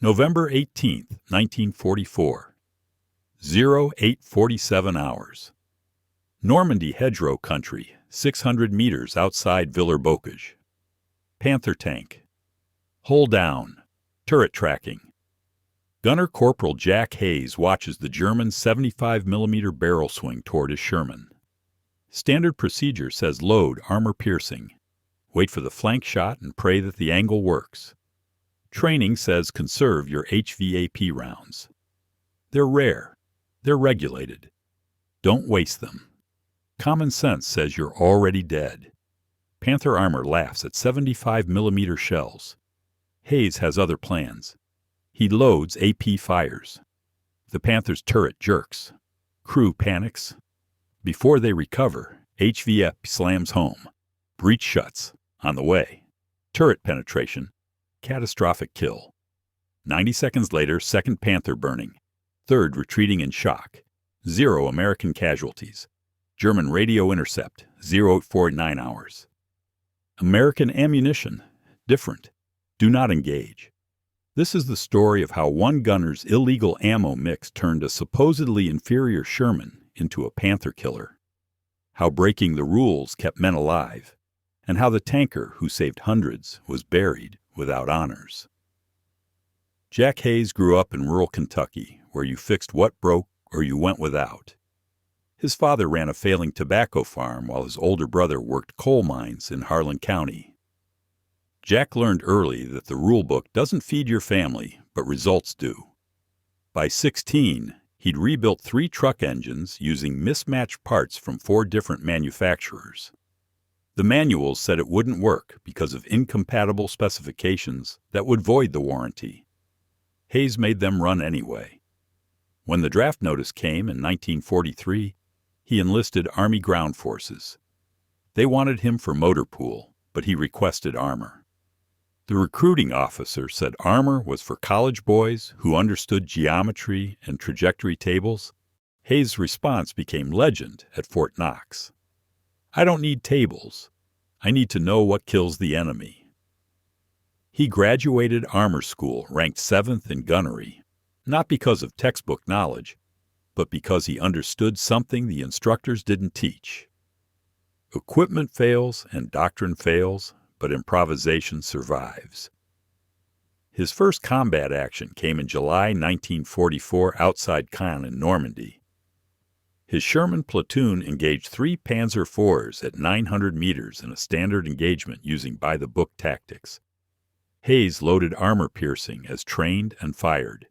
November 18th, 1944. 0847 hours. Normandy hedgerow country, 600 meters outside Villers-Bocage. Panther tank. Hull down. Turret tracking. Gunner Corporal Jack Hayes watches the German 75mm barrel swing toward his Sherman. Standard procedure says load armor-piercing. Wait for the flank shot and pray that the angle works. Training says conserve your HVAP rounds. They're rare. They're regulated. Don't waste them. Common sense says you're already dead. Panther armor laughs at 75mm shells. Hayes has other plans. He loads AP fires. The Panther's turret jerks. Crew panics. Before they recover, HVAP slams home. Breach shuts. On the way. Turret penetration. Catastrophic kill. 90 seconds later, second Panther burning. Third retreating in shock. 0 American casualties. German radio intercept, 0849 hours. American ammunition, different. Do not engage. This is the story of how one gunner's illegal ammo mix turned a supposedly inferior Sherman into a Panther killer. How breaking the rules kept men alive, and how the tanker who saved hundreds was buried without honors. Jack Hayes grew up in rural Kentucky, where you fixed what broke or you went without. His father ran a failing tobacco farm while his older brother worked coal mines in Harlan County. Jack learned early that the rule book doesn't feed your family, but results do. By 16, he'd rebuilt 3 truck engines using mismatched parts from 4 different manufacturers. The manuals said it wouldn't work because of incompatible specifications that would void the warranty. Hayes made them run anyway. When the draft notice came in 1943, he enlisted Army Ground Forces. They wanted him for motor pool, but he requested armor. The recruiting officer said armor was for college boys who understood geometry and trajectory tables. Hayes' response became legend at Fort Knox. I don't need tables. I need to know what kills the enemy. He graduated armor school ranked 7th in gunnery, not because of textbook knowledge, but because he understood something the instructors didn't teach. Equipment fails and doctrine fails, but improvisation survives. His first combat action came in July 1944 outside Caen in Normandy. His Sherman platoon engaged 3 Panzer IVs at 900 meters in a standard engagement using by-the-book tactics. Hayes loaded armor-piercing as trained and fired.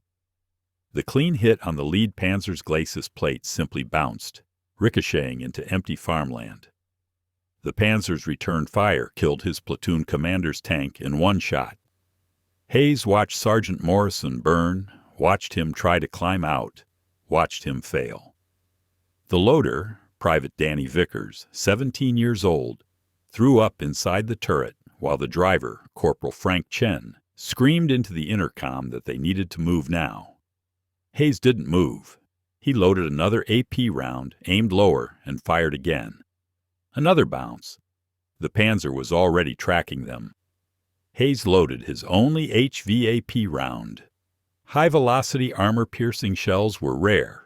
The clean hit on the lead Panzer's glacis plate simply bounced, ricocheting into empty farmland. The Panzer's return fire killed his platoon commander's tank in one shot. Hayes watched Sergeant Morrison burn, watched him try to climb out, watched him fail. The loader, Private Danny Vickers, 17 years old, threw up inside the turret while the driver, Corporal Frank Chen, screamed into the intercom that they needed to move now. Hayes didn't move. He loaded another AP round, aimed lower, and fired again. Another bounce. The Panzer was already tracking them. Hayes loaded his only HVAP round. High-velocity armor-piercing shells were rare,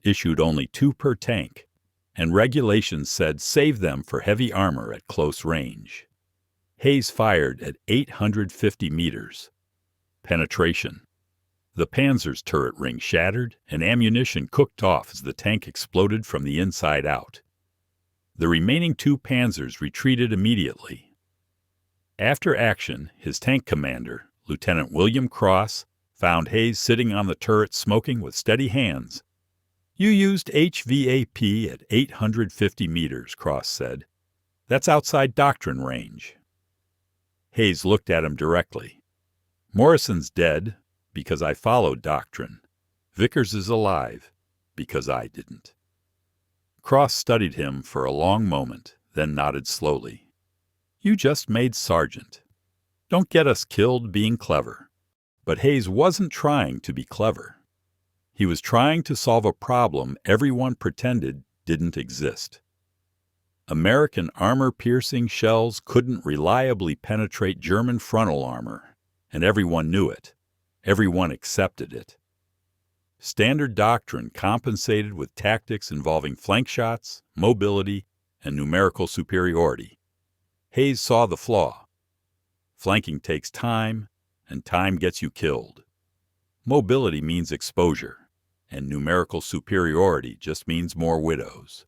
issued only 2 per tank, and regulations said save them for heavy armor at close range. Hayes fired at 850 meters. Penetration. The Panzer's turret ring shattered and ammunition cooked off as the tank exploded from the inside out. The remaining 2 Panzers retreated immediately. After action, his tank commander, Lieutenant William Cross, found Hayes sitting on the turret smoking with steady hands. You used HVAP at 850 meters, Cross said. That's outside doctrine range. Hayes looked at him directly. Morrison's dead because I followed doctrine. Vickers is alive because I didn't. Cross studied him for a long moment, then nodded slowly. You just made sergeant. Don't get us killed being clever. But Hayes wasn't trying to be clever. He was trying to solve a problem everyone pretended didn't exist. American armor-piercing shells couldn't reliably penetrate German frontal armor, and everyone knew it. Everyone accepted it. Standard doctrine compensated with tactics involving flank shots, mobility, and numerical superiority. Hayes saw the flaw. Flanking takes time, and time gets you killed. Mobility means exposure, and numerical superiority just means more widows.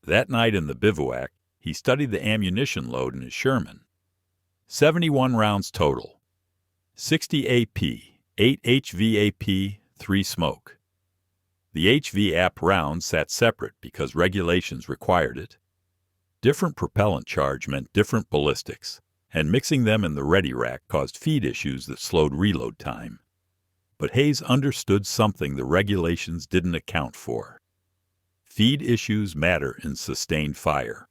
That night in the bivouac, he studied the ammunition load in his Sherman. 71 rounds total. 60 AP, 8 HVAP, 3 smoke. The HVAP rounds sat separate because regulations required it. Different propellant charge meant different ballistics, and mixing them in the ready rack caused feed issues that slowed reload time. But Hayes understood something the regulations didn't account for. Feed issues matter in sustained fire,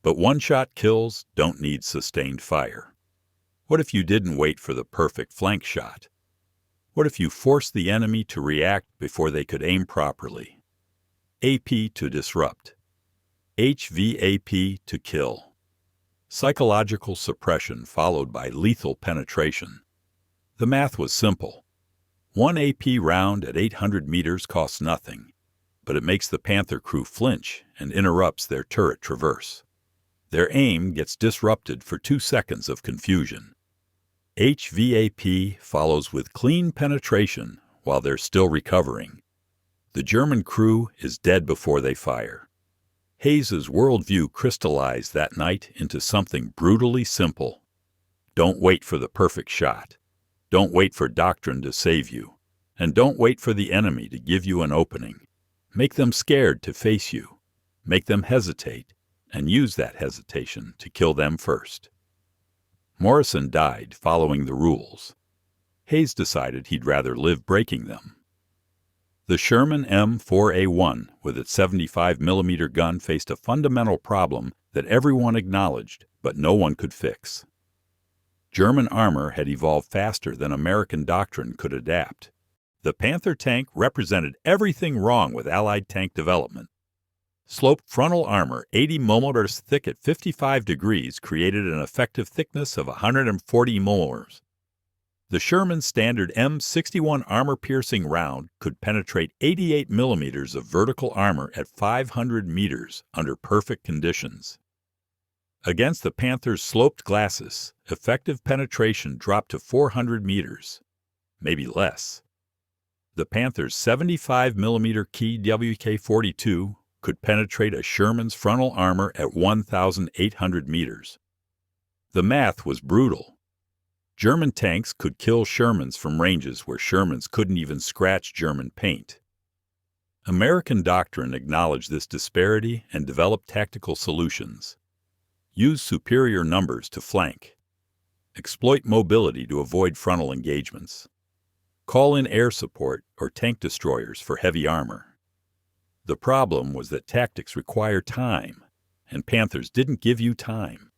but one-shot kills don't need sustained fire. What if you didn't wait for the perfect flank shot? What if you forced the enemy to react before they could aim properly? AP to disrupt. HVAP to kill. Psychological suppression followed by lethal penetration. The math was simple. One AP round at 800 meters costs nothing, but it makes the Panther crew flinch and interrupts their turret traverse. Their aim gets disrupted for 2 seconds of confusion. HVAP follows with clean penetration while they're still recovering. The German crew is dead before they fire. Hayes's worldview crystallized that night into something brutally simple. Don't wait for the perfect shot. Don't wait for doctrine to save you. And don't wait for the enemy to give you an opening. Make them scared to face you. Make them hesitate, and use that hesitation to kill them first. Morrison died following the rules. Hayes decided he'd rather live breaking them. The Sherman M4A1 with its 75mm gun faced a fundamental problem that everyone acknowledged, but no one could fix. German armor had evolved faster than American doctrine could adapt. The Panther tank represented everything wrong with Allied tank development. Sloped frontal armor 80 mm thick at 55 degrees created an effective thickness of 140 mm. The Sherman standard M61 armor-piercing round could penetrate 88 mm of vertical armor at 500 meters under perfect conditions. Against the Panther's sloped glacis, effective penetration dropped to 400 meters, maybe less. The Panther's 75mm key WK-42 could penetrate a Sherman's frontal armor at 1,800 meters. The math was brutal. German tanks could kill Shermans from ranges where Shermans couldn't even scratch German paint. American doctrine acknowledged this disparity and developed tactical solutions. Use superior numbers to flank. Exploit mobility to avoid frontal engagements. Call in air support or tank destroyers for heavy armor. The problem was that tactics require time, and Panthers didn't give you time.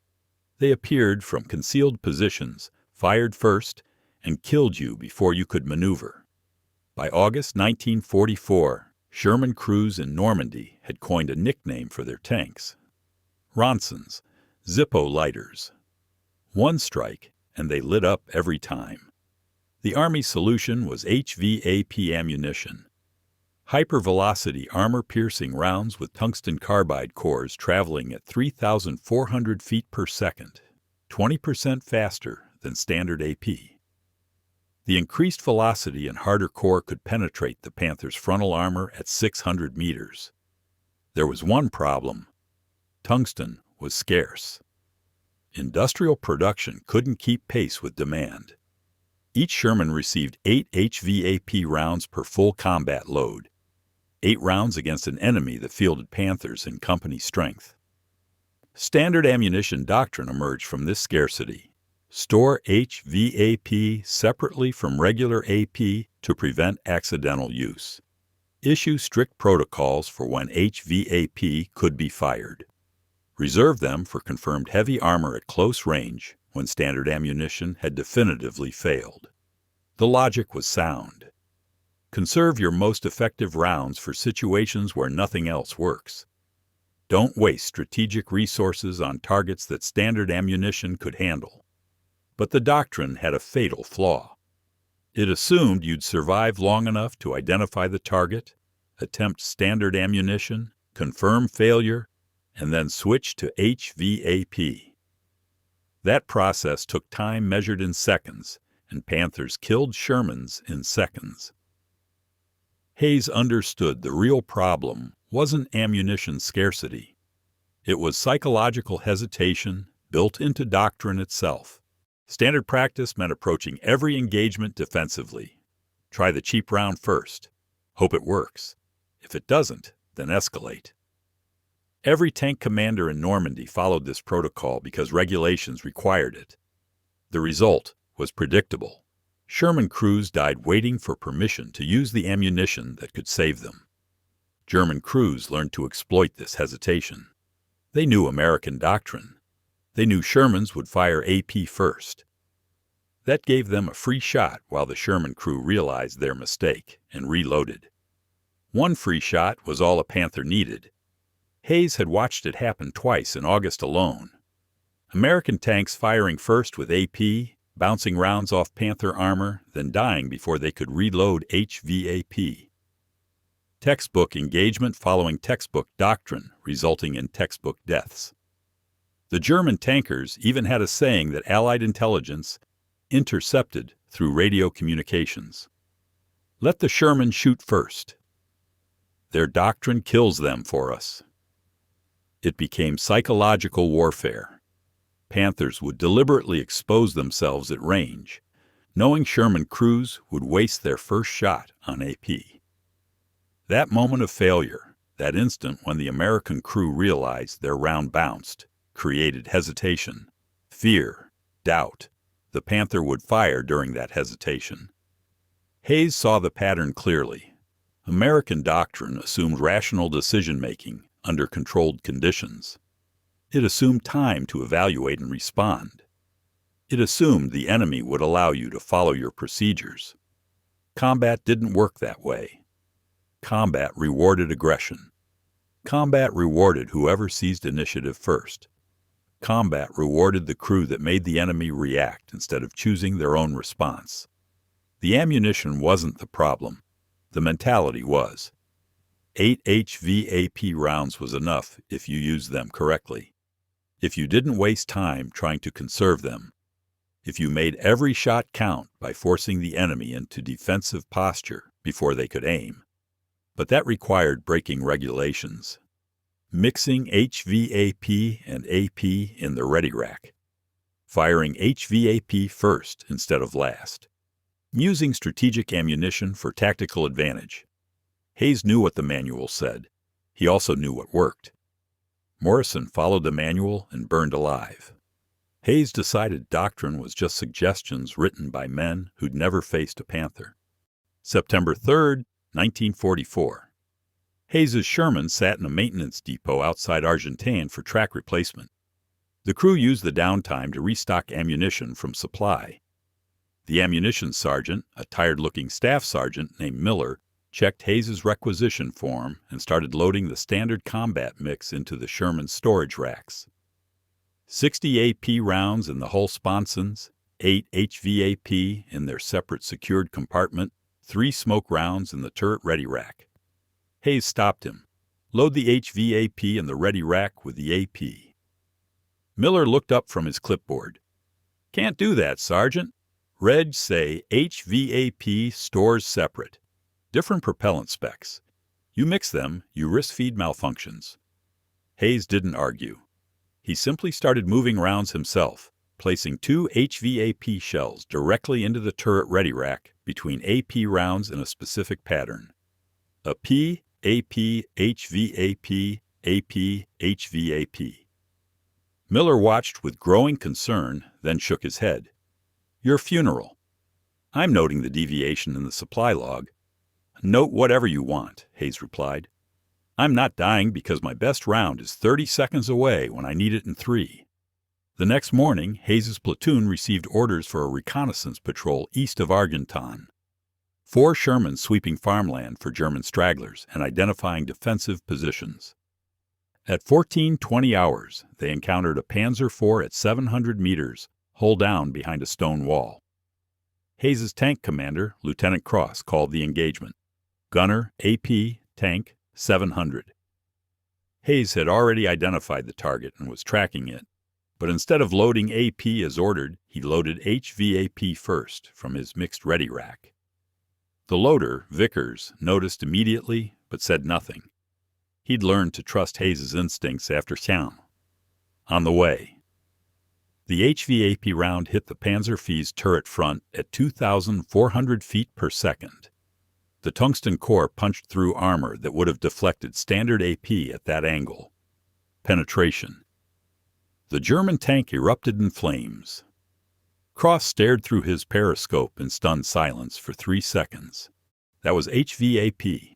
They appeared from concealed positions, fired first, and killed you before you could maneuver. By August 1944, Sherman crews in Normandy had coined a nickname for their tanks. Ronsons, Zippo lighters. One strike, and they lit up every time. The Army's solution was HVAP ammunition. Hypervelocity armor-piercing rounds with tungsten carbide cores traveling at 3,400 feet per second, 20% faster than standard AP. The increased velocity and harder core could penetrate the Panther's frontal armor at 600 meters. There was one problem. Tungsten was scarce. Industrial production couldn't keep pace with demand. Each Sherman received 8 HVAP rounds per full combat load. 8 rounds against an enemy that fielded Panthers in company strength. Standard ammunition doctrine emerged from this scarcity. Store HVAP separately from regular AP to prevent accidental use. Issue strict protocols for when HVAP could be fired. Reserve them for confirmed heavy armor at close range when standard ammunition had definitively failed. The logic was sound. Conserve your most effective rounds for situations where nothing else works. Don't waste strategic resources on targets that standard ammunition could handle. But the doctrine had a fatal flaw. It assumed you'd survive long enough to identify the target, attempt standard ammunition, confirm failure, and then switch to HVAP. That process took time measured in seconds, and Panthers killed Shermans in seconds. Hayes understood the real problem wasn't ammunition scarcity. It was psychological hesitation built into doctrine itself. Standard practice meant approaching every engagement defensively. Try the cheap round first. Hope it works. If it doesn't, then escalate. Every tank commander in Normandy followed this protocol because regulations required it. The result was predictable. Sherman crews died waiting for permission to use the ammunition that could save them. German crews learned to exploit this hesitation. They knew American doctrine. They knew Shermans would fire AP first. That gave them a free shot while the Sherman crew realized their mistake and reloaded. One free shot was all a Panther needed. Hayes had watched it happen twice in August alone. American tanks firing first with AP, bouncing rounds off Panther armor, then dying before they could reload HVAP. Textbook engagement following textbook doctrine, resulting in textbook deaths. The German tankers even had a saying that Allied intelligence intercepted through radio communications. Let the Sherman shoot first. Their doctrine kills them for us. It became psychological warfare. Panthers would deliberately expose themselves at range, knowing Sherman crews would waste their first shot on AP. That moment of failure, that instant when the American crew realized their round bounced, created hesitation, fear, doubt. The Panther would fire during that hesitation. Hayes saw the pattern clearly. American doctrine assumed rational decision-making under controlled conditions. It assumed time to evaluate and respond. It assumed the enemy would allow you to follow your procedures. Combat didn't work that way. Combat rewarded aggression. Combat rewarded whoever seized initiative first. Combat rewarded the crew that made the enemy react instead of choosing their own response. The ammunition wasn't the problem. The mentality was. 8 HVAP rounds was enough if you used them correctly. If you didn't waste time trying to conserve them. If you made every shot count by forcing the enemy into defensive posture before they could aim. But that required breaking regulations. Mixing HVAP and AP in the ready rack. Firing HVAP first instead of last. Using strategic ammunition for tactical advantage. Hayes knew what the manual said. He also knew what worked. Morrison followed the manual and burned alive. Hayes decided doctrine was just suggestions written by men who'd never faced a Panther. September 3rd, 1944. Hayes's Sherman sat in a maintenance depot outside Argentine for track replacement. The crew used the downtime to restock ammunition from supply. The ammunition sergeant, a tired-looking staff sergeant named Miller, checked Hayes's requisition form and started loading the standard combat mix into the Sherman storage racks. 60 AP rounds in the hull sponsons, 8 HVAP in their separate secured compartment, 3 smoke rounds in the turret ready rack. Hayes stopped him. Load the HVAP in the ready rack with the AP. Miller looked up from his clipboard. Can't do that, Sergeant. Regs say HVAP stores separate. Different propellant specs. You mix them, you risk feed malfunctions. Hayes didn't argue. He simply started moving rounds himself, placing 2 HVAP shells directly into the turret ready rack between AP rounds in a specific pattern. A P, AP, HVAP, AP, HVAP. Miller watched with growing concern, then shook his head. Your funeral. I'm noting the deviation in the supply log. Note whatever you want, Hayes replied. I'm not dying because my best round is 30 seconds away when I need it in 3. The next morning, Hayes's platoon received orders for a reconnaissance patrol east of Argentan. 4 Shermans sweeping farmland for German stragglers and identifying defensive positions. At 14:20 hours, they encountered a Panzer IV at 700 meters, hull down behind a stone wall. Hayes's tank commander, Lieutenant Cross, called the engagement. Gunner, AP, tank, 700. Hayes had already identified the target and was tracking it, but instead of loading AP as ordered, he loaded HVAP first from his mixed ready rack. The loader, Vickers, noticed immediately but said nothing. He'd learned to trust Hayes's instincts after Sherman. On the way. The HVAP round hit the Panzer's turret front at 2,400 feet per second. The tungsten core punched through armor that would have deflected standard AP at that angle. Penetration. The German tank erupted in flames. Cross stared through his periscope in stunned silence for 3 seconds. That was HVAP.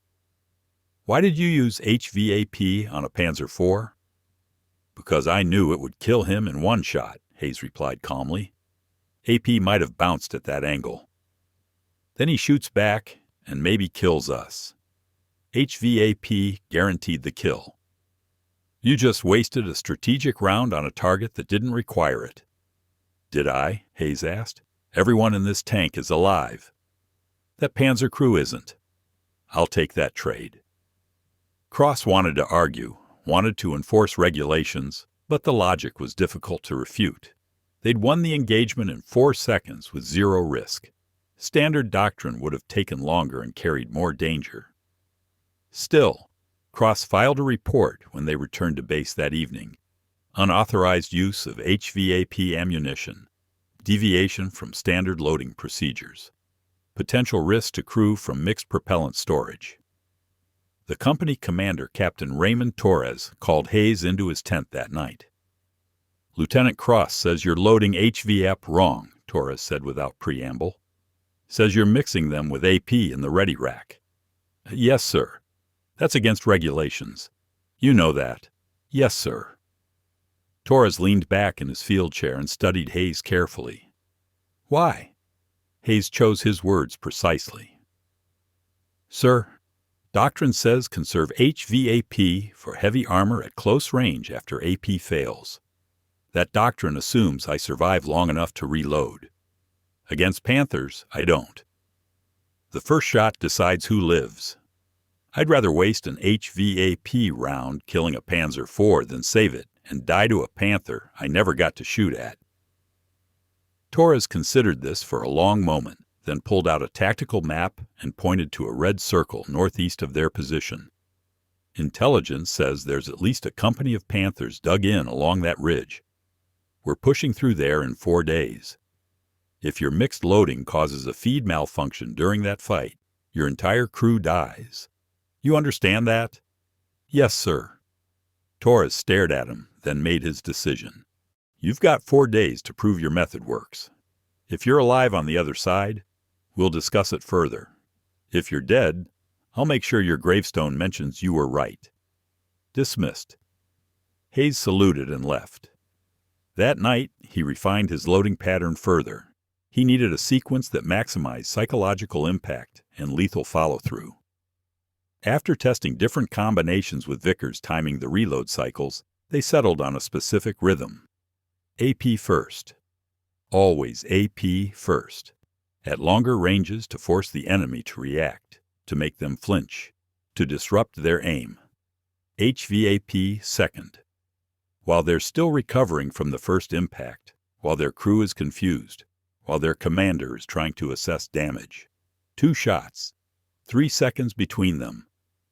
Why did you use HVAP on a Panzer IV? Because I knew it would kill him in one shot, Hayes replied calmly. AP might have bounced at that angle. Then he shoots back and maybe kills us. HVAP guaranteed the kill. You just wasted a strategic round on a target that didn't require it. Did I? Hayes asked. Everyone in this tank is alive. That Panzer crew isn't. I'll take that trade. Cross wanted to argue, wanted to enforce regulations, but the logic was difficult to refute. They'd won the engagement in 4 seconds with 0 risk. Standard doctrine would have taken longer and carried more danger. Still, Cross filed a report when they returned to base that evening. Unauthorized use of HVAP ammunition, deviation from standard loading procedures, potential risk to crew from mixed propellant storage. The company commander, Captain Raymond Torres, called Hayes into his tent that night. Lieutenant Cross says you're loading HVAP wrong, Torres said without preamble. Says you're mixing them with AP in the ready rack. Yes, sir. That's against regulations. You know that. Yes, sir. Torres leaned back in his field chair and studied Hayes carefully. Why? Hayes chose his words precisely. Sir, doctrine says conserve HVAP for heavy armor at close range after AP fails. That doctrine assumes I survive long enough to reload. Against Panthers, I don't. The first shot decides who lives. I'd rather waste an HVAP round killing a Panzer IV than save it and die to a Panther I never got to shoot at. Torres considered this for a long moment, then pulled out a tactical map and pointed to a red circle northeast of their position. Intelligence says there's at least a company of Panthers dug in along that ridge. We're pushing through there in 4 days. If your mixed loading causes a feed malfunction during that fight, your entire crew dies. You understand that? Yes, sir. Torres stared at him, then made his decision. You've got 4 days to prove your method works. If you're alive on the other side, we'll discuss it further. If you're dead, I'll make sure your gravestone mentions you were right. Dismissed. Hayes saluted and left. That night, he refined his loading pattern further. He needed a sequence that maximized psychological impact and lethal follow-through. After testing different combinations with Vickers timing the reload cycles, they settled on a specific rhythm. AP first. Always AP first. At longer ranges to force the enemy to react, to make them flinch, to disrupt their aim. HVAP second. While they're still recovering from the first impact, while their crew is confused, while their commander is trying to assess damage. 2 shots. 3 seconds between them.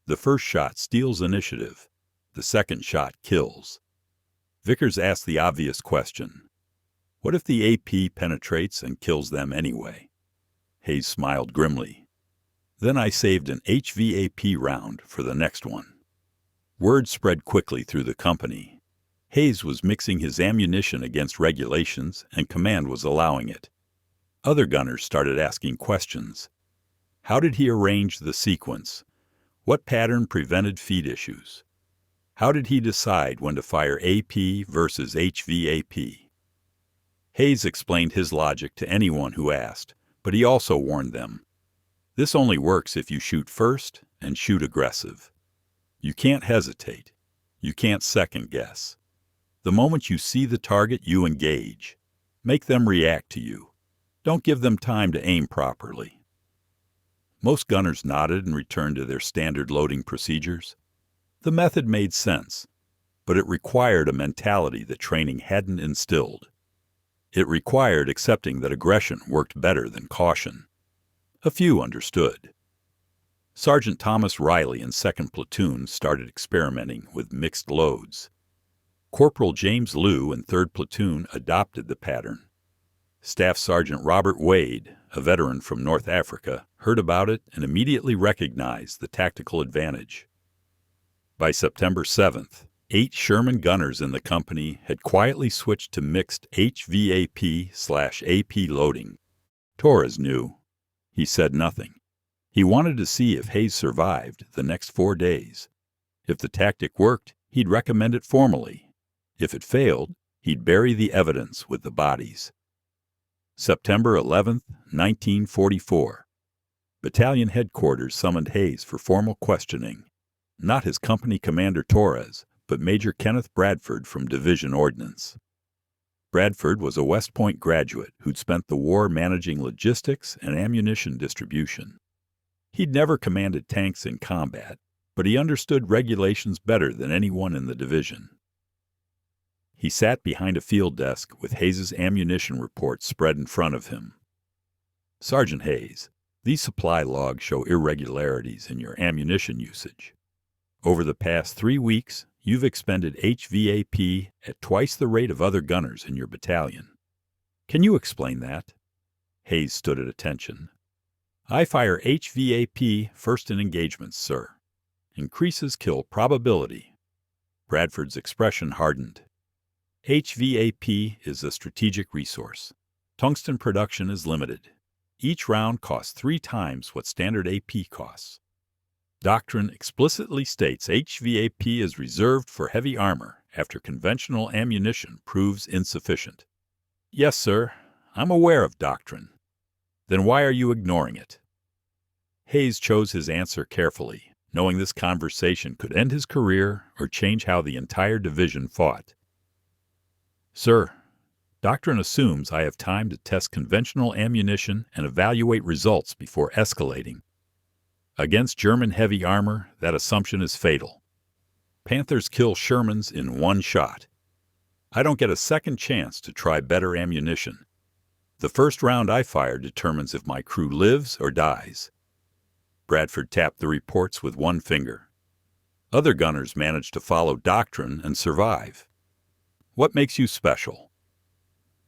The first shot steals initiative. The second shot kills. Vickers asked the obvious question. What if the AP penetrates and kills them anyway? Hayes smiled grimly. Then I saved an HVAP round for the next one. Word spread quickly through the company. Hayes was mixing his ammunition against regulations, and command was allowing it. Other gunners started asking questions. How did he arrange the sequence? What pattern prevented feed issues? How did he decide when to fire AP versus HVAP? Hayes explained his logic to anyone who asked, but he also warned them. This only works if you shoot first and shoot aggressive. You can't hesitate. You can't second guess. The moment you see the target, you engage. Make them react to you. Don't give them time to aim properly. Most gunners nodded and returned to their standard loading procedures. The method made sense, but it required a mentality that training hadn't instilled. It required accepting that aggression worked better than caution. A few understood. Sergeant Thomas Riley in 2nd Platoon started experimenting with mixed loads. Corporal James Lew in 3rd Platoon adopted the pattern. Staff Sergeant Robert Wade, a veteran from North Africa, heard about it and immediately recognized the tactical advantage. By September 7th, 8 Sherman gunners in the company had quietly switched to mixed HVAP/AP loading. Torres knew. He said nothing. He wanted to see if Hayes survived the next 4 days. If the tactic worked, he'd recommend it formally. If it failed, he'd bury the evidence with the bodies. September 11, 1944. Battalion headquarters summoned Hayes for formal questioning. Not his company commander Torres, but Major Kenneth Bradford from Division Ordnance. Bradford was a West Point graduate who'd spent the war managing logistics and ammunition distribution. He'd never commanded tanks in combat, but he understood regulations better than anyone in the division. He sat behind a field desk with Hayes's ammunition report spread in front of him. Sergeant Hayes, these supply logs show irregularities in your ammunition usage. Over the past 3 weeks, you've expended HVAP at twice the rate of other gunners in your battalion. Can you explain that? Hayes stood at attention. I fire HVAP first in engagements, sir. Increases kill probability. Bradford's expression hardened. HVAP is a strategic resource. Tungsten production is limited. Each round costs 3 times what standard AP costs. Doctrine explicitly states HVAP is reserved for heavy armor after conventional ammunition proves insufficient. Yes, sir, I'm aware of doctrine. Then why are you ignoring it? Hayes chose his answer carefully, knowing this conversation could end his career or change how the entire division fought. Sir, doctrine assumes I have time to test conventional ammunition and evaluate results before escalating. Against German heavy armor, that assumption is fatal. Panthers kill Shermans in 1 shot. I don't get a second chance to try better ammunition. The first round I fire determines if my crew lives or dies. Bradford tapped the reports with 1 finger. Other gunners managed to follow doctrine and survive. What makes you special?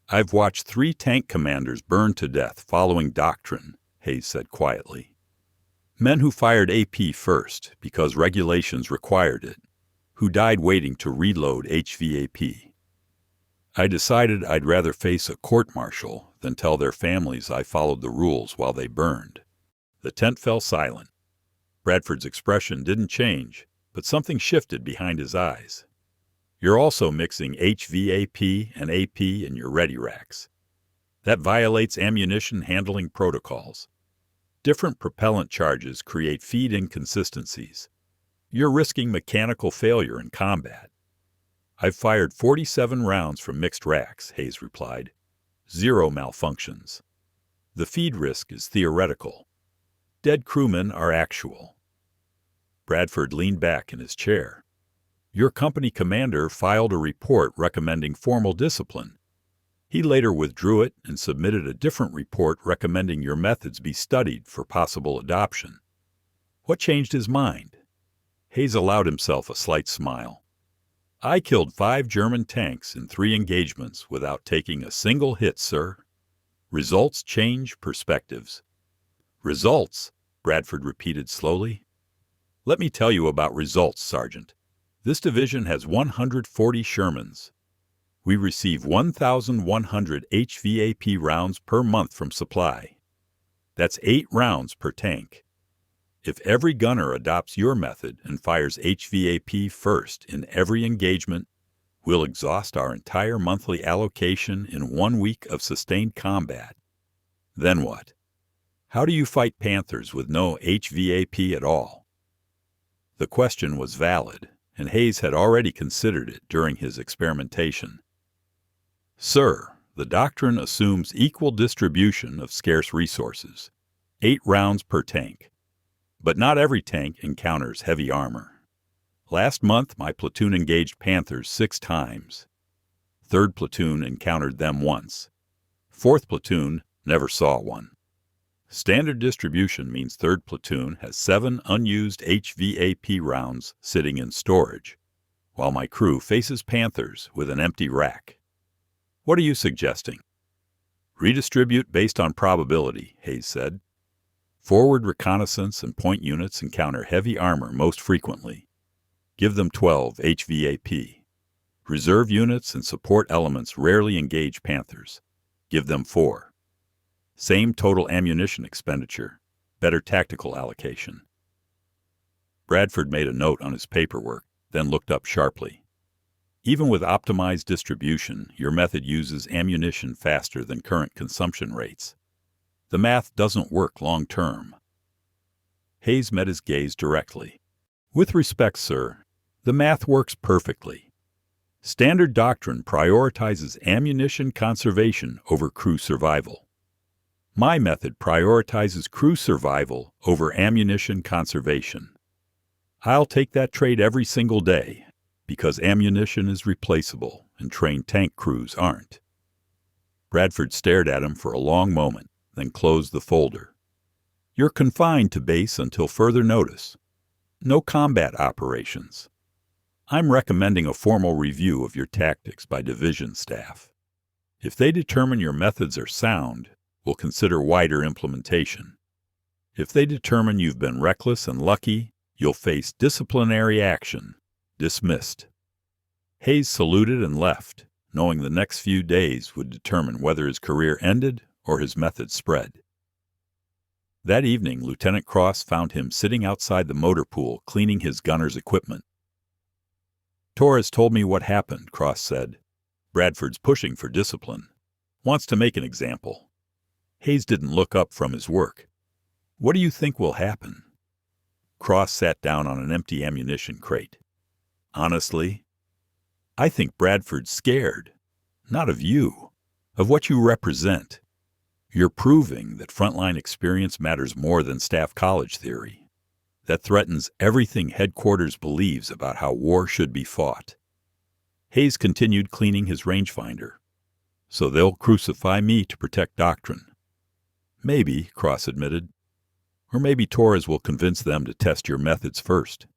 I've watched 3 tank commanders burn to death following doctrine, Hayes said quietly. Men who fired AP first because regulations required it, who died waiting to reload HVAP. I decided I'd rather face a court-martial than tell their families I followed the rules while they burned. The tent fell silent. Bradford's expression didn't change, but something shifted behind his eyes. You're also mixing HVAP and AP in your ready racks. That violates ammunition handling protocols. Different propellant charges create feed inconsistencies. You're risking mechanical failure in combat. I've fired 47 rounds from mixed racks, Hayes replied. 0 malfunctions. The feed risk is theoretical. Dead crewmen are actual. Bradford leaned back in his chair. Your company commander filed a report recommending formal discipline. He later withdrew it and submitted a different report recommending your methods be studied for possible adoption. What changed his mind? Hayes allowed himself a slight smile. I killed 5 German tanks in 3 engagements without taking a single hit, sir. Results change perspectives. Results, Bradford repeated slowly. Let me tell you about results, Sergeant. This division has 140 Shermans. We receive 1,100 HVAP rounds per month from supply. That's 8 rounds per tank. If every gunner adopts your method and fires HVAP first in every engagement, we'll exhaust our entire monthly allocation in 1 week of sustained combat. Then what? How do you fight Panthers with no HVAP at all? The question was valid, and Hayes had already considered it during his experimentation. Sir, The doctrine assumes equal distribution of scarce resources, 8 rounds per tank. But not every tank encounters heavy armor. Last month, my platoon engaged Panthers 6 times. 3rd platoon encountered them once. 4th platoon never saw one. Standard distribution means 3rd platoon has 7 unused HVAP rounds sitting in storage, while my crew faces Panthers with an empty rack. What are you suggesting? Redistribute based on probability, Hayes said. Forward reconnaissance and point units encounter heavy armor most frequently. Give them 12 HVAP. Reserve units and support elements rarely engage Panthers. Give them 4. Same total ammunition expenditure, better tactical allocation. Bradford made a note on his paperwork, then looked up sharply. Even with optimized distribution, your method uses ammunition faster than current consumption rates. The math doesn't work long term. Hayes met his gaze directly. With respect, sir, the math works perfectly. Standard doctrine prioritizes ammunition conservation over crew survival. My method prioritizes crew survival over ammunition conservation. I'll take that trade every single day, because ammunition is replaceable and trained tank crews aren't. Bradford stared at him for a long moment, then closed the folder. You're confined to base until further notice. No combat operations. I'm recommending a formal review of your tactics by division staff. If they determine your methods are sound, we'll consider wider implementation. If they determine you've been reckless and lucky, you'll face disciplinary action. Dismissed. Hayes saluted and left, knowing the next few days would determine whether his career ended or his methods spread. That evening, Lieutenant Cross found him sitting outside the motor pool cleaning his gunner's equipment. Torres told me what happened, Cross said. Bradford's pushing for discipline. Wants to make an example. Hayes didn't look up from his work. What do you think will happen? Cross sat down on an empty ammunition crate. Honestly, I think Bradford's scared. Not of you, of what you represent. You're proving that frontline experience matters more than staff college theory. That threatens everything headquarters believes about how war should be fought. Hayes continued cleaning his rangefinder. So they'll crucify me to protect doctrine. Maybe, Cross admitted. Or maybe Torres will convince them to test your methods first.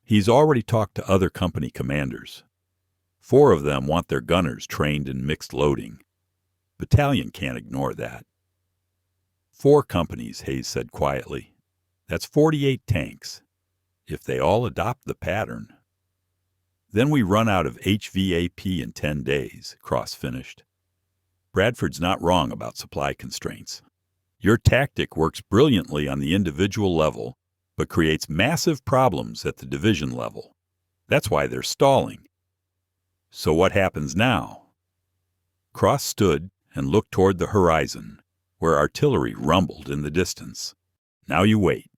He's already talked to other company commanders. 4 of them want their gunners trained in mixed loading. Battalion can't ignore that. 4 companies, Hayes said quietly. That's 48 tanks. If they all adopt the pattern. Then we run out of HVAP in 10 days, Cross finished. Bradford's not wrong about supply constraints. Your tactic works brilliantly on the individual level, but creates massive problems at the division level. That's why they're stalling. So what happens now? Cross stood and looked toward the horizon, where artillery rumbled in the distance. Now you wait.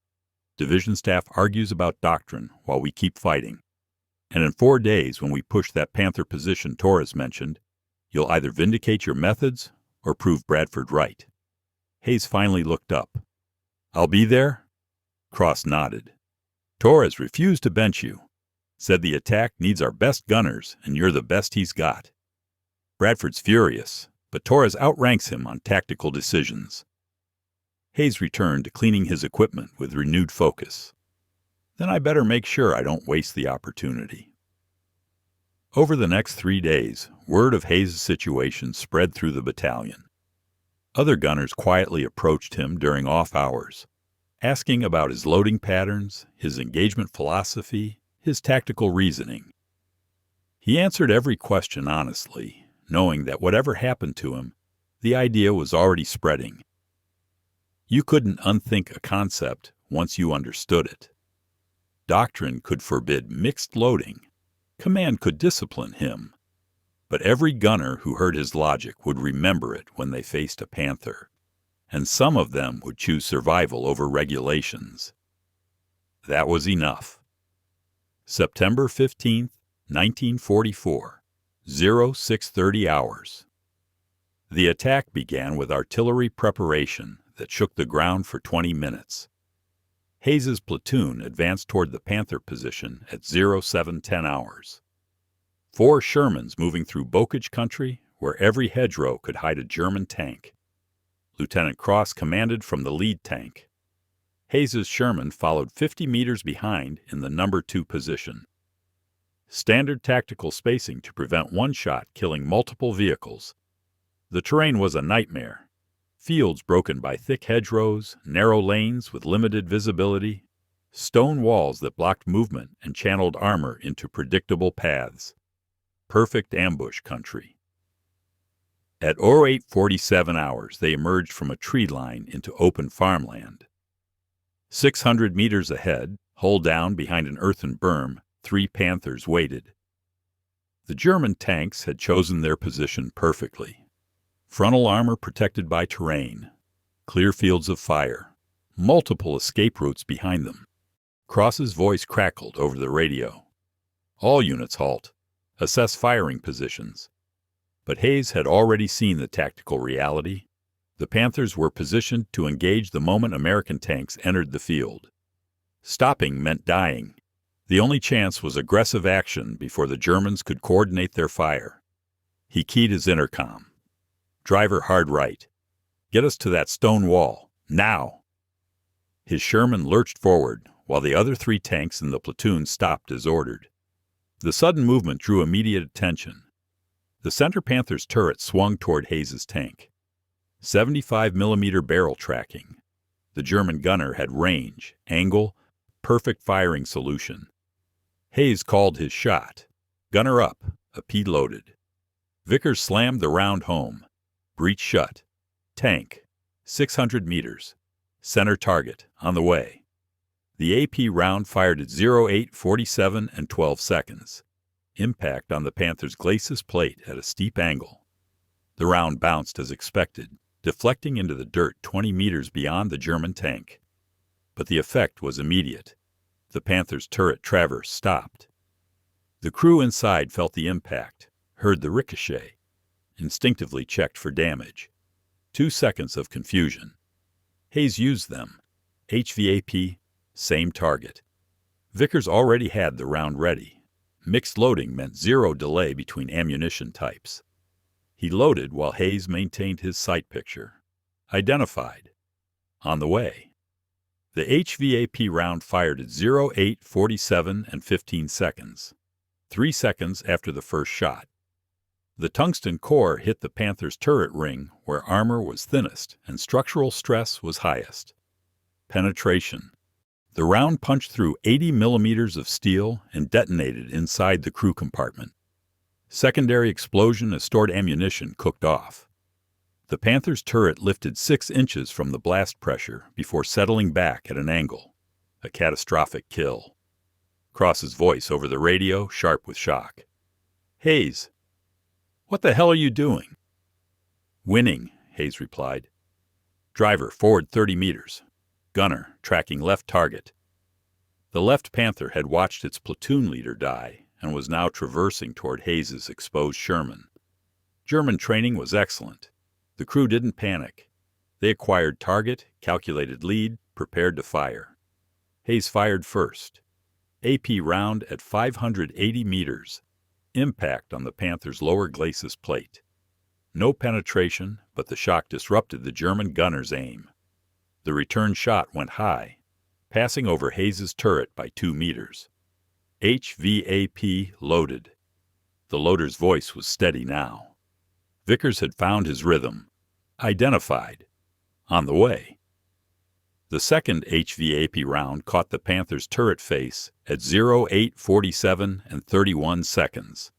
Division staff argues about doctrine while we keep fighting. And in 4 days, when we push that Panther position Torres mentioned, you'll either vindicate your methods or prove Bradford right. Hayes finally looked up. I'll be there? Cross nodded. Torres refused to bench you. Said the attack needs our best gunners, and you're the best he's got. Bradford's furious, but Torres outranks him on tactical decisions. Hayes returned to cleaning his equipment with renewed focus. Then I better make sure I don't waste the opportunity. Over the next 3 days, word of Hayes' situation spread through the battalion. Other gunners quietly approached him during off hours, asking about his loading patterns, his engagement philosophy, his tactical reasoning. He answered every question honestly, knowing that whatever happened to him, the idea was already spreading. You couldn't unthink a concept once you understood it. Doctrine could forbid mixed loading. Command could discipline him. But every gunner who heard his logic would remember it when they faced a Panther, and some of them would choose survival over regulations. That was enough. September 15th, 1944, 0630 hours. The attack began with artillery preparation that shook the ground for 20 minutes. Hayes's platoon advanced toward the Panther position at 0710 hours. 4 Shermans moving through bocage country where every hedgerow could hide a German tank. Lieutenant Cross commanded from the lead tank. Hayes's Sherman followed 50 meters behind in the number 2 position. Standard tactical spacing to prevent one shot killing multiple vehicles. The terrain was a nightmare. Fields broken by thick hedgerows, narrow lanes with limited visibility, stone walls that blocked movement and channeled armor into predictable paths. Perfect ambush country. At 0847 hours, they emerged from a tree line into open farmland. 600 meters ahead, hull down behind an earthen berm, 3 Panthers waited. The German tanks had chosen their position perfectly. Frontal armor protected by terrain, clear fields of fire, multiple escape routes behind them. Cross's voice crackled over the radio. All units halt. Assess firing positions. But Hayes had already seen the tactical reality. The Panthers were positioned to engage the moment American tanks entered the field. Stopping meant dying. The only chance was aggressive action before the Germans could coordinate their fire. He keyed his intercom. "Driver hard right. Get us to that stone wall. Now!" His Sherman lurched forward, while the other 3 tanks in the platoon stopped as ordered. The sudden movement drew immediate attention. The center Panther's turret swung toward Hayes's tank. 75mm barrel tracking. The German gunner had range, angle, perfect firing solution. Hayes called his shot. Gunner up, a P loaded. Vickers slammed the round home. Breech shut. Tank. 600 meters. Center target, on the way. The AP round fired at 0847 and 12 seconds. Impact on the Panther's glacis plate at a steep angle. The round bounced as expected, deflecting into the dirt 20 meters beyond the German tank. But the effect was immediate. The Panther's turret traverse stopped. The crew inside felt the impact, heard the ricochet, instinctively checked for damage. 2 seconds of confusion. Hayes used them. HVAP, same target. Vickers already had the round ready. Mixed loading meant 0 delay between ammunition types. He loaded while Hayes maintained his sight picture. Identified. On the way. The HVAP round fired at 0847 and 15 seconds. 3 seconds after the first shot. The tungsten core hit the Panther's turret ring where armor was thinnest and structural stress was highest. Penetration. The round punched through 80 millimeters of steel and detonated inside the crew compartment. Secondary explosion as stored ammunition cooked off. The Panther's turret lifted 6 inches from the blast pressure before settling back at an angle. A catastrophic kill. Cross's voice over the radio, sharp with shock. "Hayes, what the hell are you doing?" "Winning," Hayes replied. "Driver, forward 30 meters. Gunner, tracking left target." The left Panther had watched its platoon leader die and was now traversing toward Hayes's exposed Sherman. German training was excellent. The crew didn't panic. They acquired target, calculated lead, prepared to fire. Hayes fired first. AP round at 580 meters. Impact on the Panther's lower glacis plate. No penetration, but the shock disrupted the German gunner's aim. The return shot went high, passing over Hayes's turret by 2 meters. HVAP loaded. The loader's voice was steady now. Vickers had found his rhythm. Identified. On the way. The second HVAP round caught the Panther's turret face at 0847 and 31 seconds.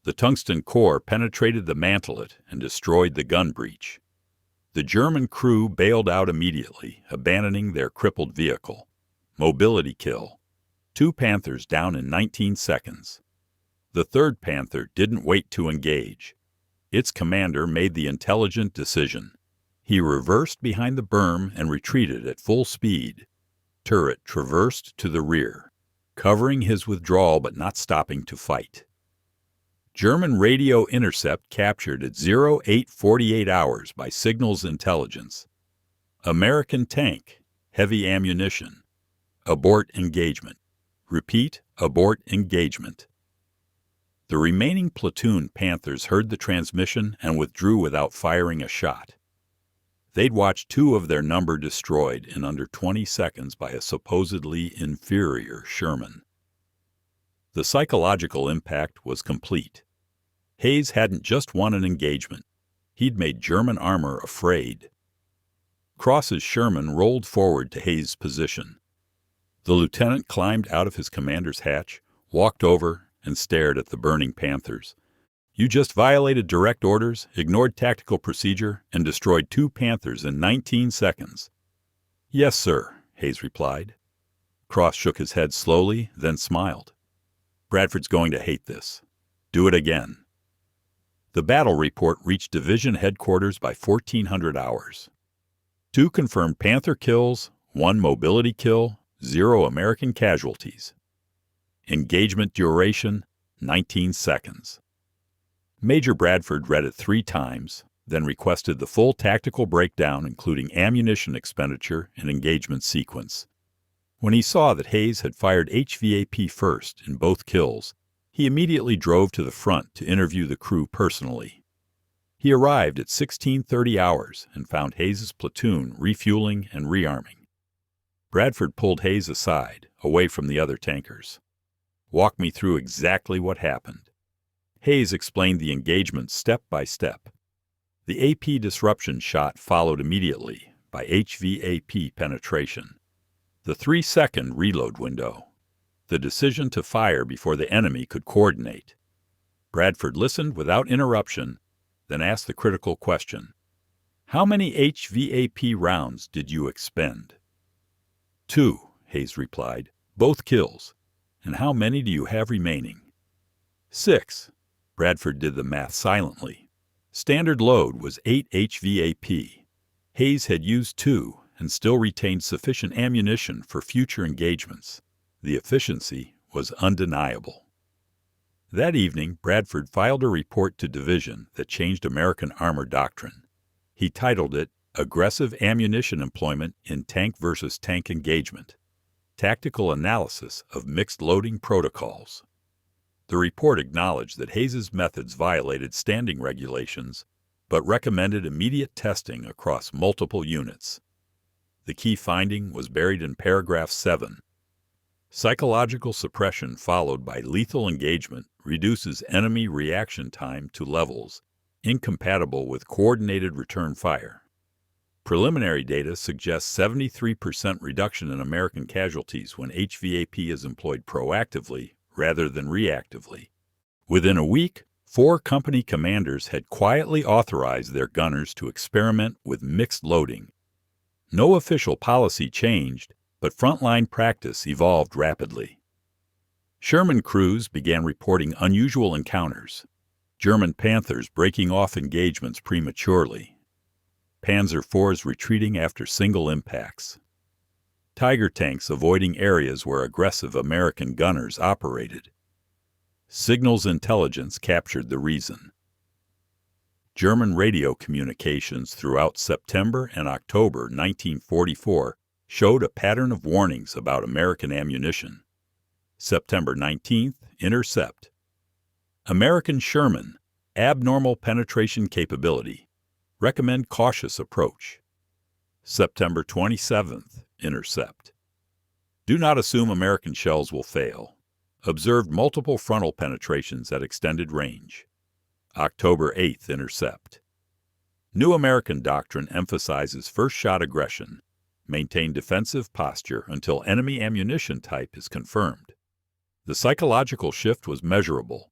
The tungsten core penetrated the mantelet and destroyed the gun breech. The German crew bailed out immediately, abandoning their crippled vehicle. Mobility kill. 2 Panthers down in 19 seconds. The third Panther didn't wait to engage. Its commander made the intelligent decision. He reversed behind the berm and retreated at full speed. Turret traversed to the rear, covering his withdrawal but not stopping to fight. German radio intercept captured at 0848 hours by signals intelligence. American tank, heavy ammunition. Abort engagement. Repeat, abort engagement. The remaining platoon Panthers heard the transmission and withdrew without firing a shot. They'd watched 2 of their number destroyed in under 20 seconds by a supposedly inferior Sherman. The psychological impact was complete. Hayes hadn't just won an engagement. He'd made German armor afraid. Cross's Sherman rolled forward to Hayes' position. The lieutenant climbed out of his commander's hatch, walked over, and stared at the burning Panthers. "You just violated direct orders, ignored tactical procedure, and destroyed 2 Panthers in 19 seconds. "Yes, sir," Hayes replied. Cross shook his head slowly, then smiled. "Bradford's going to hate this. Do it again." The battle report reached division headquarters by 1400 hours. 2 confirmed Panther kills, 1 mobility kill, 0 American casualties. Engagement duration, 19 seconds. Major Bradford read it 3 times, then requested the full tactical breakdown including ammunition expenditure and engagement sequence. When he saw that Hayes had fired HVAP first in both kills, he immediately drove to the front to interview the crew personally. He arrived at 1630 hours and found Hayes' platoon refueling and rearming. Bradford pulled Hayes aside, away from the other tankers. "Walk me through exactly what happened." Hayes explained the engagement step by step. The AP disruption shot followed immediately by HVAP penetration. The 3-second reload window. The decision to fire before the enemy could coordinate. Bradford listened without interruption, then asked the critical question. "How many HVAP rounds did you expend?" 2, Hayes replied. "Both kills. And how many do you have remaining?" 6. Bradford did the math silently. Standard load was 8 HVAP. Hayes had used 2 and still retained sufficient ammunition for future engagements. The efficiency was undeniable. That evening, Bradford filed a report to division that changed American armor doctrine. He titled it Aggressive Ammunition Employment in Tank versus Tank Engagement. Tactical Analysis of Mixed Loading Protocols. The report acknowledged that Hayes' methods violated standing regulations, but recommended immediate testing across multiple units. The key finding was buried in paragraph 7. Psychological suppression followed by lethal engagement reduces enemy reaction time to levels incompatible with coordinated return fire. Preliminary data suggests 73% reduction in American casualties when HVAP is employed proactively rather than reactively. Within a week, 4 company commanders had quietly authorized their gunners to experiment with mixed loading. No official policy changed, but frontline practice evolved rapidly. Sherman crews began reporting unusual encounters. German Panthers breaking off engagements prematurely. Panzer IVs retreating after single impacts. Tiger tanks avoiding areas where aggressive American gunners operated. Signals intelligence captured the reason. German radio communications throughout September and October 1944 showed a pattern of warnings about American ammunition. September 19th, intercept. American Sherman, abnormal penetration capability. Recommend cautious approach. September 27th, intercept. Do not assume American shells will fail. Observed multiple frontal penetrations at extended range. October 8th, intercept. New American doctrine emphasizes first-shot aggression. Maintain defensive posture until enemy ammunition type is confirmed. The psychological shift was measurable.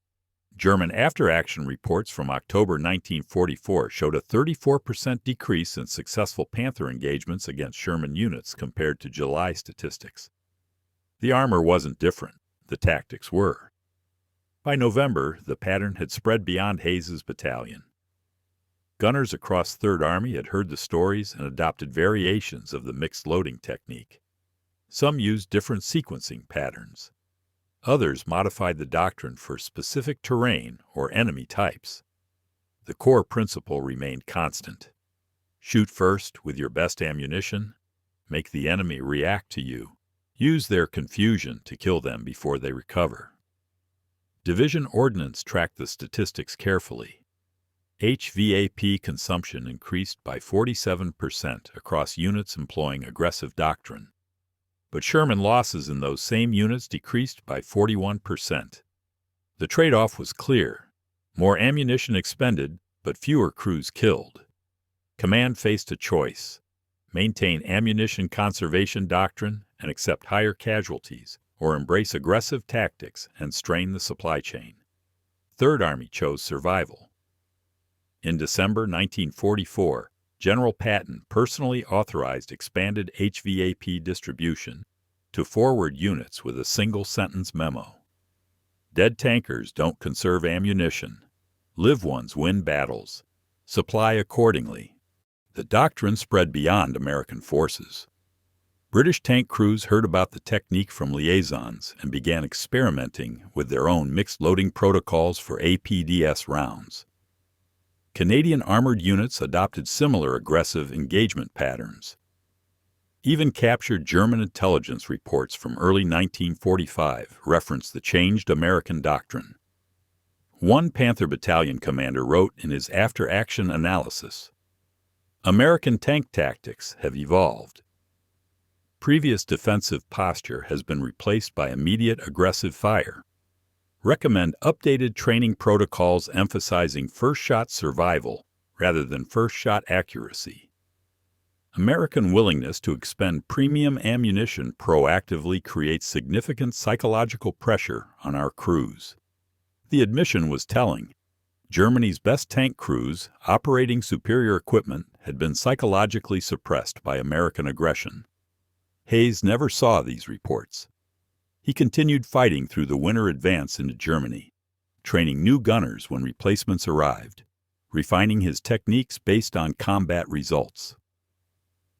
German after-action reports from October 1944 showed a 34% decrease in successful Panther engagements against Sherman units compared to July statistics. The armor wasn't different. The tactics were. By November, the pattern had spread beyond Hayes' battalion. Gunners across 3rd Army had heard the stories and adopted variations of the mixed loading technique. Some used different sequencing patterns. Others modified the doctrine for specific terrain or enemy types. The core principle remained constant. Shoot first with your best ammunition. Make the enemy react to you. Use their confusion to kill them before they recover. Division ordnance tracked the statistics carefully. HVAP consumption increased by 47% across units employing aggressive doctrine. But Sherman losses in those same units decreased by 41%. The trade-off was clear. More ammunition expended, but fewer crews killed. Command faced a choice: maintain ammunition conservation doctrine and accept higher casualties, or embrace aggressive tactics and strain the supply chain. Third Army chose survival. In December 1944, General Patton personally authorized expanded HVAP distribution to forward units with a single-sentence memo. Dead tankers don't conserve ammunition. Live ones win battles. Supply accordingly. The doctrine spread beyond American forces. British tank crews heard about the technique from liaisons and began experimenting with their own mixed loading protocols for APDS rounds. Canadian armored units adopted similar aggressive engagement patterns. Even captured German intelligence reports from early 1945 reference the changed American doctrine. One Panther battalion commander wrote in his after-action analysis, "American tank tactics have evolved. Previous defensive posture has been replaced by immediate aggressive fire. Recommend updated training protocols emphasizing first-shot survival rather than first-shot accuracy." American willingness to expend premium ammunition proactively creates significant psychological pressure on our crews. The admission was telling. Germany's best tank crews, operating superior equipment, had been psychologically suppressed by American aggression. Hayes never saw these reports. He continued fighting through the winter advance into Germany, training new gunners when replacements arrived, refining his techniques based on combat results.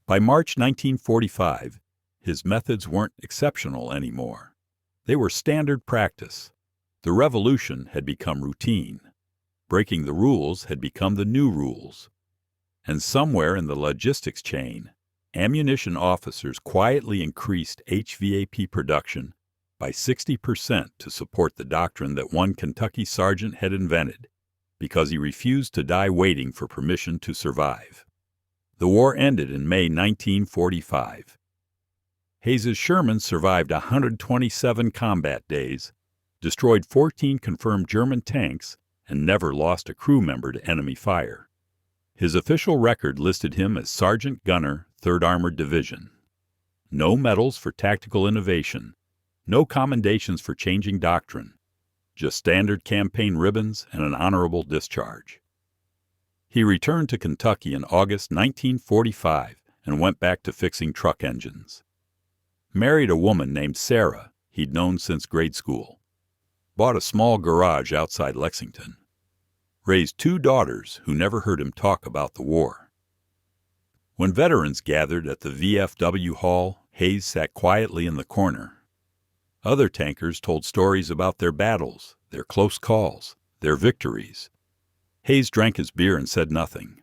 By March 1945, his methods weren't exceptional anymore. They were standard practice. The revolution had become routine. Breaking the rules had become the new rules. And somewhere in the logistics chain, ammunition officers quietly increased HVAP production by 60% to support the doctrine that one Kentucky sergeant had invented, because he refused to die waiting for permission to survive. The war ended in May 1945. Hayes's Sherman survived 127 combat days, destroyed 14 confirmed German tanks, and never lost a crew member to enemy fire. His official record listed him as Sergeant Gunner, 3rd Armored Division. No medals for tactical innovation, no commendations for changing doctrine, just standard campaign ribbons and an honorable discharge. He returned to Kentucky in August 1945 and went back to fixing truck engines. Married a woman named Sarah he'd known since grade school. Bought a small garage outside Lexington. Raised 2 daughters who never heard him talk about the war. When veterans gathered at the VFW hall, Hayes sat quietly in the corner. Other tankers told stories about their battles, their close calls, their victories. Hayes drank his beer and said nothing.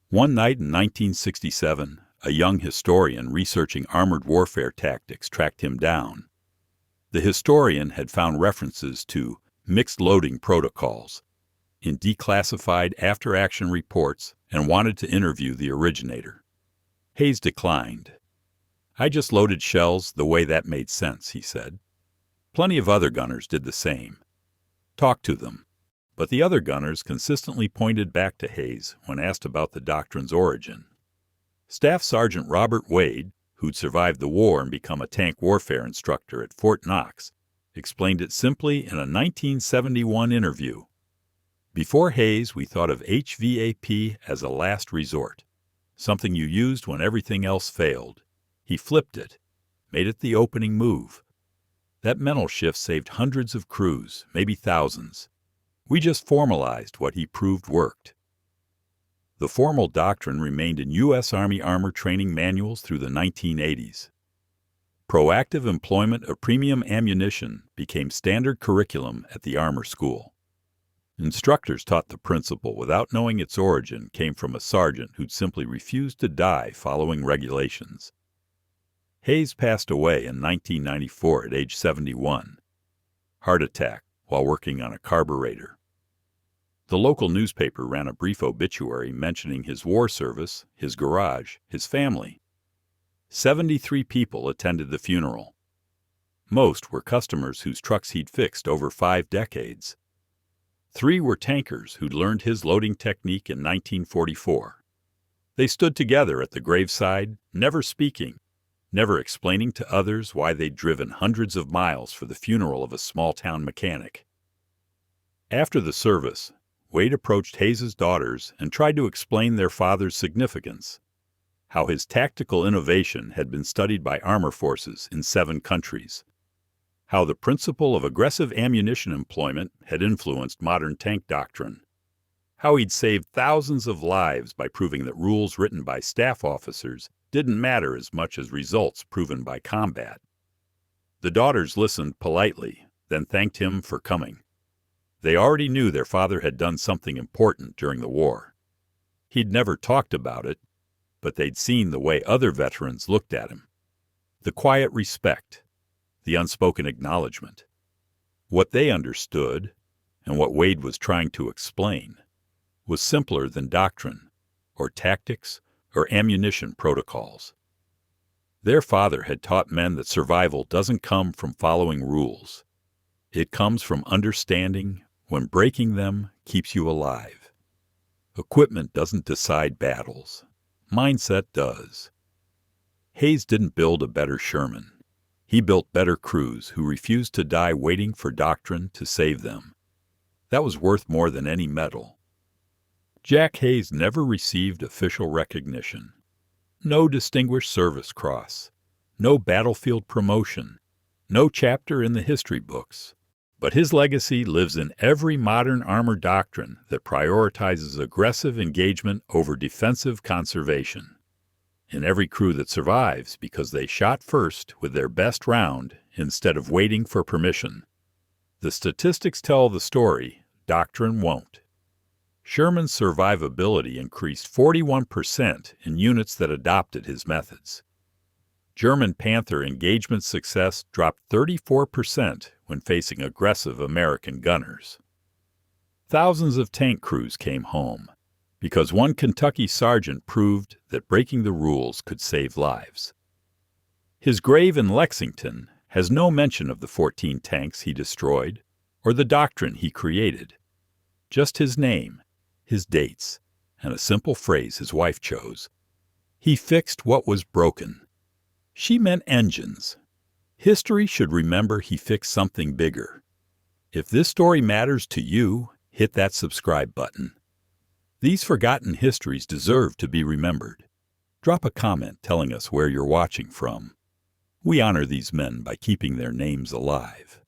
One night in 1967, a young historian researching armored warfare tactics tracked him down. The historian had found references to mixed loading protocols in declassified after-action reports and wanted to interview the originator. Hayes declined. "I just loaded shells the way that made sense," he said. Plenty of other gunners did the same. Talk to them. But the other gunners consistently pointed back to Hayes when asked about the doctrine's origin. Staff Sergeant Robert Wade, who'd survived the war and become a tank warfare instructor at Fort Knox, explained it simply in a 1971 interview. "Before Hayes, we thought of HVAP as a last resort, something you used when everything else failed. He flipped it, made it the opening move. That mental shift saved hundreds of crews, maybe thousands. We just formalized what he proved worked." The formal doctrine remained in U.S. Army armor training manuals through the 1980s. Proactive employment of premium ammunition became standard curriculum at the armor school. Instructors taught the principle without knowing its origin came from a sergeant who'd simply refused to die following regulations. Hayes passed away in 1994 at age 71. Heart attack while working on a carburetor. The local newspaper ran a brief obituary mentioning his war service, his garage, his family. 73 people attended the funeral. Most were customers whose trucks he'd fixed over 5 decades. 3 were tankers who'd learned his loading technique in 1944. They stood together at the graveside, never speaking, never explaining to others why they'd driven hundreds of miles for the funeral of a small-town mechanic. After the service, Wade approached Hayes's daughters and tried to explain their father's significance, how his tactical innovation had been studied by armor forces in 7 countries, how the principle of aggressive ammunition employment had influenced modern tank doctrine, how he'd saved thousands of lives by proving that rules written by staff officers didn't matter as much as results proven by combat. The daughters listened politely, then thanked him for coming. They already knew their father had done something important during the war. He'd never talked about it, but they'd seen the way other veterans looked at him. The quiet respect, the unspoken acknowledgement. What they understood, and what Wade was trying to explain, was simpler than doctrine, or tactics, or ammunition protocols. Their father had taught men that survival doesn't come from following rules. It comes from understanding when breaking them keeps you alive. Equipment doesn't decide battles. Mindset does. Hayes didn't build a better Sherman. He built better crews who refused to die waiting for doctrine to save them. That was worth more than any medal. Jack Hayes never received official recognition. No Distinguished Service Cross. No battlefield promotion. No chapter in the history books. But his legacy lives in every modern armor doctrine that prioritizes aggressive engagement over defensive conservation. In every crew that survives because they shot first with their best round instead of waiting for permission. The statistics tell the story, doctrine won't. Sherman's survivability increased 41% in units that adopted his methods. German Panther engagement success dropped 34% when facing aggressive American gunners. Thousands of tank crews came home because one Kentucky sergeant proved that breaking the rules could save lives. His grave in Lexington has no mention of the 14 tanks he destroyed or the doctrine he created. Just his name, his dates, and a simple phrase his wife chose. He fixed what was broken. She meant engines. History should remember he fixed something bigger. If this story matters to you, hit that subscribe button. These forgotten histories deserve to be remembered. Drop a comment telling us where you're watching from. We honor these men by keeping their names alive.